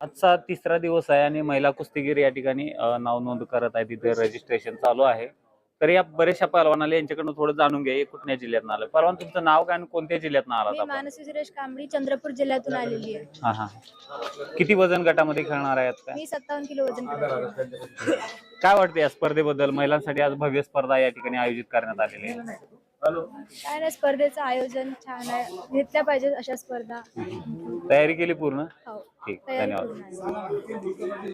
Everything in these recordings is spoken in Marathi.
आजचा तिसरा दिवस आहे आणि महिला कुस्तीगीर या ठिकाणी नाव नोंद करत आहे. तिथे रजिस्ट्रेशन चालू आहे. तर या बऱ्याचशा पहलवानाला यांच्याकडून थोडं जाणून घ्या, कुठल्या जिल्ह्यातून आलं पहलवान, तुमचं नाव काय आणि कोणत्या जिल्ह्यातून आलात मी आपण? मानसी सुरेश कांबळी चंद्रपूर जिल्ह्यातून आलेली आहे. हा हा. किती वजन गटामध्ये खेळणार आहेत काय? मी 57 किलो वजन करते. काय वाटतं या स्पर्धेबद्दल? महिलांसाठी आज भव्य स्पर्धा या ठिकाणी आयोजित करण्यात आलेली आहे. काय नाही, स्पर्धेचं आयोजन छान आहे, घेतल्या पाहिजे अशा स्पर्धा. तयारी केली पूर्ण? हो, ठीक, तयारी धन्यवाद. पूर्ण आहे.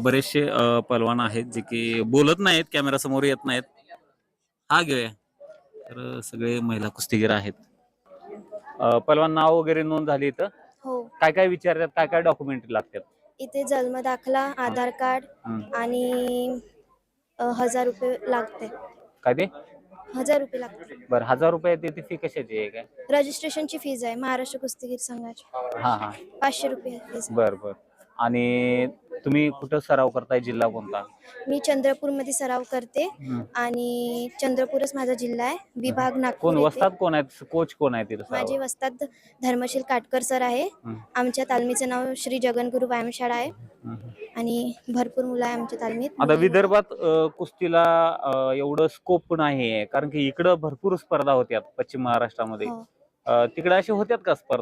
बरेचसे पहलवान आहेत जे की बोलत नाहीत, कॅमेरा समोर येत नाहीत. हा घेऊया. तर सगळे महिला कुस्तीगीर आहेत. पहलवान नाव वगैरे नोंद झाली इथं? हो, काय काय विचारतात, काय काय डॉक्युमेंट लागतात? इथे जन्म दाखला, आधार कार्ड आणि 1000 रुपये लागते. काय ते? 1000 रुपये लागते. बरं, 1000 रुपये ती फी कशाची आहे काय? रजिस्ट्रेशनची फीज आहे महाराष्ट्र कुस्तीगीर संघाची. हा हा. 500 रुपये फीज. बर बर. आणि तुम्ही कुठं सराव करताय, जिल्हा कोणता? मी चंद्रपूरमध्ये सराव करते आणि चंद्रपूरच माझा जिल्हा आहे, विभाग नागपूर कोण येथे. वस्ताद कोण आहेत, कोच कोण आहे तिथं? माझे वस्ताद धर्मशील काटकर सर आहे. आमच्या तालमीचं नाव श्री जगनगुरु व्यायामशाळा आहे आणि भरपूर मुलं आहे आमच्या तालमीत. आता विदर्भात कुस्तीला एवढं स्कोप नाही आहे, कारण की इकडं भरपूर स्पर्धा होत्यात पश्चिम महाराष्ट्रामध्ये. तिकडे अशा होत्यात का स्पर्धा?